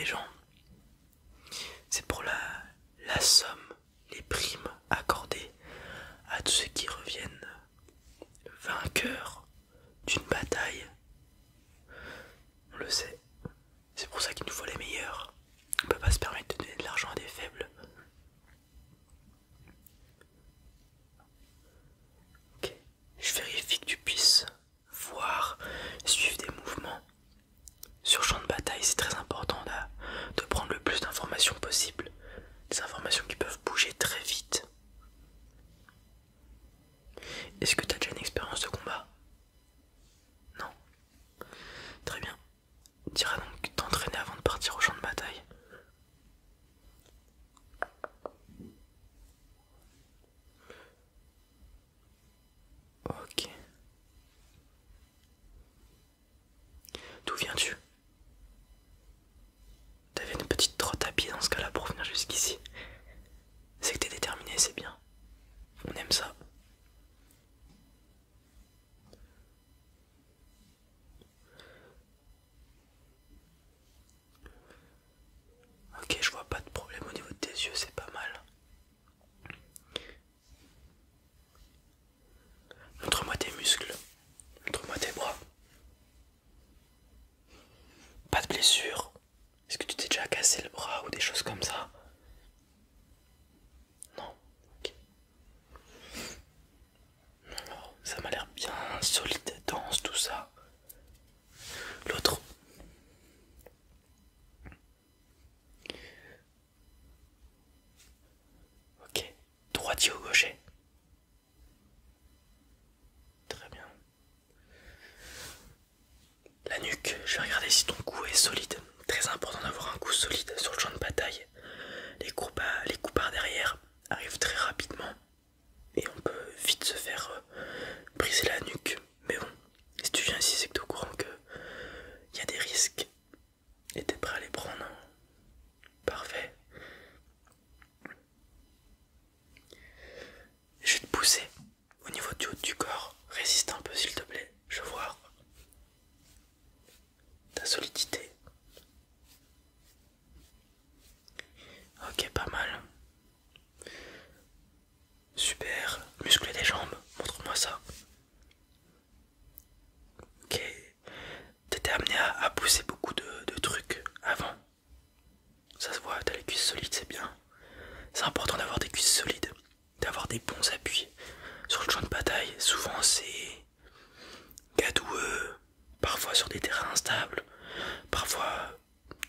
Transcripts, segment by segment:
des gens. C'est pour la somme, les primes accordées à tous ceux qui reviennent vainqueurs d'une bataille. On le sait, c'est pour ça qu'il nous faut les meilleurs. On peut pas se permettre de donner de l'argent à des faibles. Ok, je vérifie que tu puisses voir, suivre des mouvements. Sur champ de bataille, c'est très important de prendre le plus d'informations possible. Des informations qui peuvent bouger très vite. Est-ce que tu as déjà une expérience de combat? Non. Très bien. Tu iras donc t'entraîner avant de partir au champ de bataille. Ok. D'où viens-tu? T'avais une petite trotte à pied dans ce cas-là pour venir jusqu'ici. C'est que t'es déterminé, c'est bien. On aime ça. Ok, je vois pas de problème au niveau de tes yeux, c'est pas mal. Montre-moi tes muscles. Montre-moi tes bras. Pas de blessure. Est-ce que tu t'es déjà cassé le bras ou des choses comme ça? Non. Ok. Alors, ça m'a l'air bien solide, dense, tout ça. L'autre. Ok. Droitier ou gaucher? Très bien. La nuque, je vais regarder si ton cou est solide. Très important d'avoir un cou solide sur le champ de bataille. Les coups par derrière arrivent très rapidement et on peut vite se faire briser la nuque. Mais bon, si tu viens ici, c'est que tu es au courant que il y a des risques et t'es prêt à les prendre. Parfait. Je vais te pousser au niveau du haut du corps. Résiste un peu s'il te plaît. Je veux voir ta solidité. Ok, pas mal. Super. Muscler des jambes. Montre-moi ça. Ok. T'étais amené à pousser beaucoup de trucs avant. Ça se voit, t'as les cuisses solides, c'est bien. C'est important d'avoir des cuisses solides, d'avoir des bons appuis. Sur le champ de bataille, souvent c'est gadoueux, parfois sur des terrains instables, parfois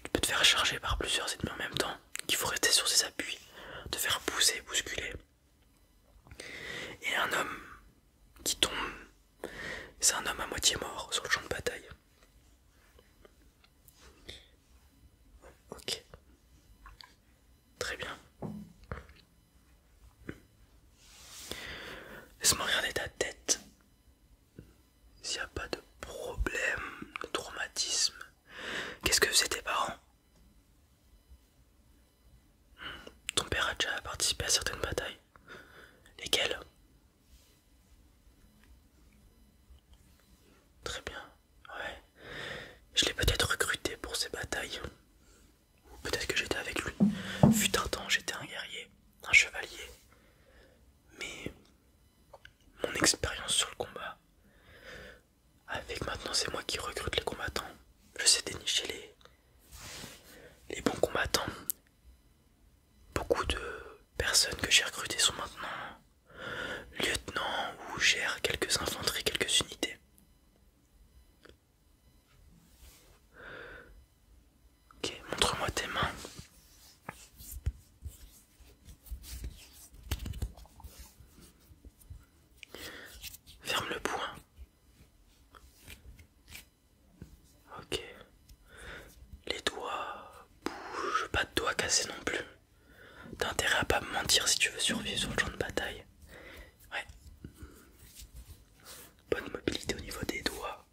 tu peux te faire charger par plusieurs ennemis en même temps, qu'il faut rester sur ses appuis, te faire pousser, bousculer. Et un homme qui tombe, c'est un homme à moitié mort sur le champ de bataille. Ok. Très bien. Laisse-moi regarder ta tête. S'il n'y a pas de problème, de traumatisme. Qu'est-ce que faisaient tes parents? Ton père a déjà participé à certaines batailles. Lesquelles? Très bien. Ouais. Je l'ai peut-être recruté pour ces batailles. Ou peut-être que j'étais avec lui. Fut un temps, j'étais un guerrier, un chevalier. Mais mon expérience sur le combat, avec maintenant c'est moi qui recrute les combattants. Je sais dénicher les bons combattants. Beaucoup de personnes que j'ai recrutées sont maintenant lieutenants ou gèrent quelques infanteries, quelques unités. Ok, montre-moi tes mains. Ferme le poing. Ok. Les doigts bougent, pas de doigts cassés non plus. T'as intérêt à pas me mentir si tu veux survivre sur le champ de bataille. Ouais. Bonne mobilité au niveau des doigts.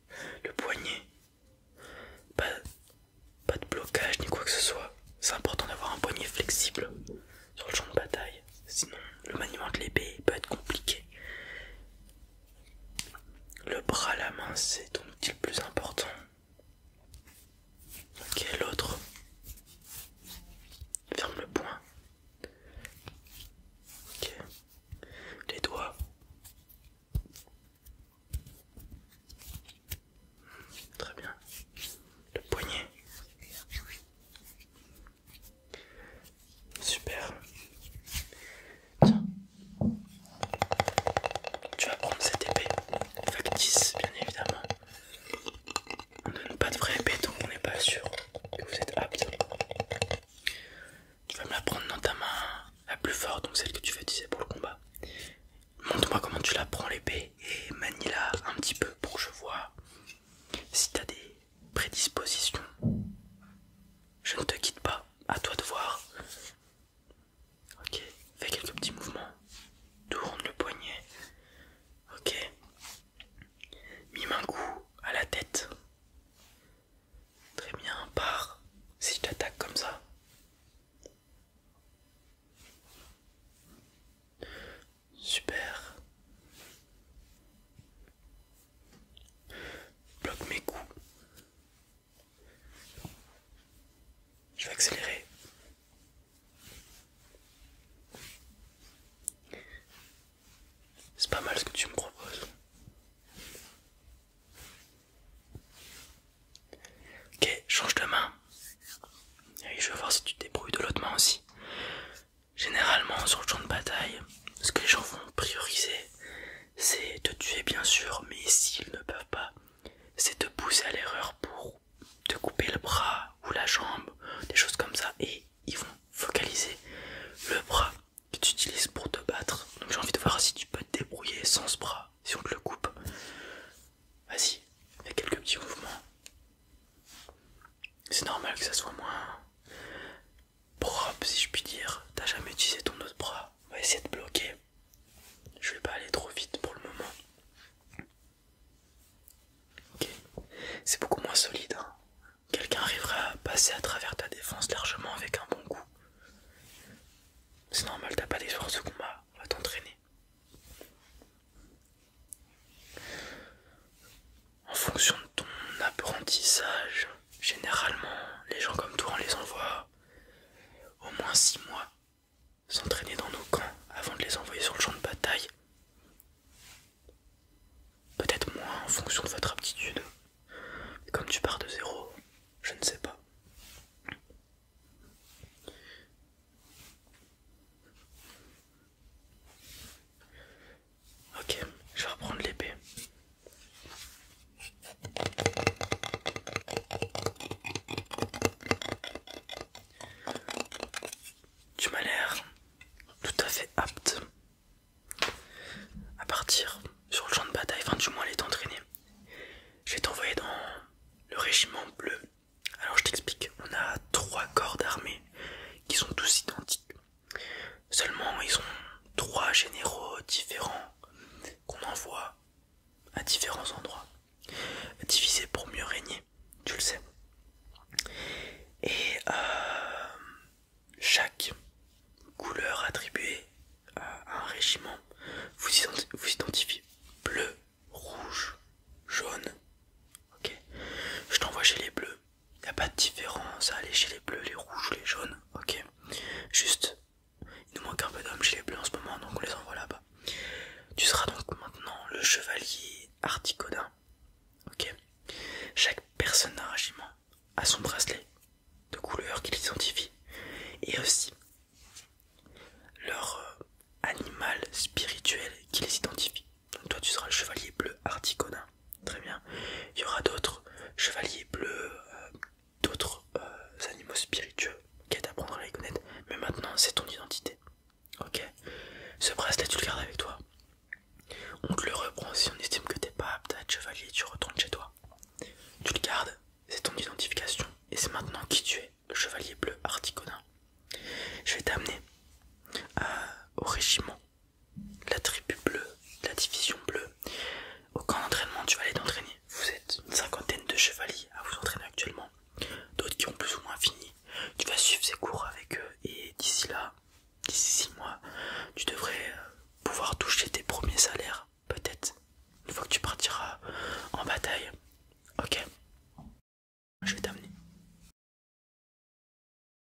Le poignet. Pas de blocage ni quoi que ce soit. C'est important d'avoir un poignet flexible sur le champ de bataille. Sinon, le maniement de l'épée peut être compliqué. Le bras, la main, c'est ton outil le plus important. Ok, l'autre. que ça soit moins propre, si je puis dire. T'as jamais utilisé ton autre bras. On va essayer de bloquer. Je vais pas aller trop vite pour le moment. Ok. C'est beaucoup moins solide. Hein. Quelqu'un arrivera à passer à travers ta défense largement avec un bon coup. C'est normal, t'as pas d'expérience de combat. On va t'entraîner. En fonction de ton apprentissage, généralement, les gens comme toi, on les envoie au moins 6 mois s'entraîner dans nos camps avant de les envoyer sur le champ de bataille. Peut-être moins en fonction de votre aptitude. Mais comme tu pars de zéro, je ne sais pas. Ok, je vais reprendre l'épée. Tu m'as l'air tout à fait apte à partir sur le champ de bataille, enfin du moins aller t'entraîner. Je vais t'envoyer dans le régiment bleu. Alors je t'explique, on a 3 corps d'armée qui sont tous identiques. Seulement ils ont 3 généraux différents qu'on envoie à différents endroits, divisés pour mieux régner, tu le sais. Et chaque couleur attribuée à un régiment vous identifie bleu, rouge, jaune. Ok, je t'envoie chez les bleus. Il n'y a pas de différence à aller chez les bleus, les rouges ou les jaunes. Ok, juste il nous manque un peu d'hommes chez les bleus en ce moment, donc on les envoie là-bas. Tu seras donc maintenant le chevalier Articodin. Ok, chaque personne d'un régiment a son bracelet de couleur qui l'identifie et aussi leur animal spirituel qui les identifie. Donc toi tu seras le chevalier bleu Articodin. Très bien. Il y aura d'autres chevaliers bleus, d'autres animaux spiritueux. Ok, t'apprendras à les connaître. Mais maintenant c'est ton identité. Ok. Ce bracelet tu le gardes avec toi. On te le reprend si on estime que t'es pas apte à être chevalier, tu retournes chez toi. Tu le gardes, c'est ton identification. Et c'est maintenant qui tu es, le chevalier bleu Articodin. Je vais t'amener au régiment, la tribu bleue, la division bleue. Au camp d'entraînement, tu vas aller t'entraîner. Vous êtes une 50aine de chevaliers à vous entraîner actuellement. D'autres qui ont plus ou moins fini. Tu vas suivre ces cours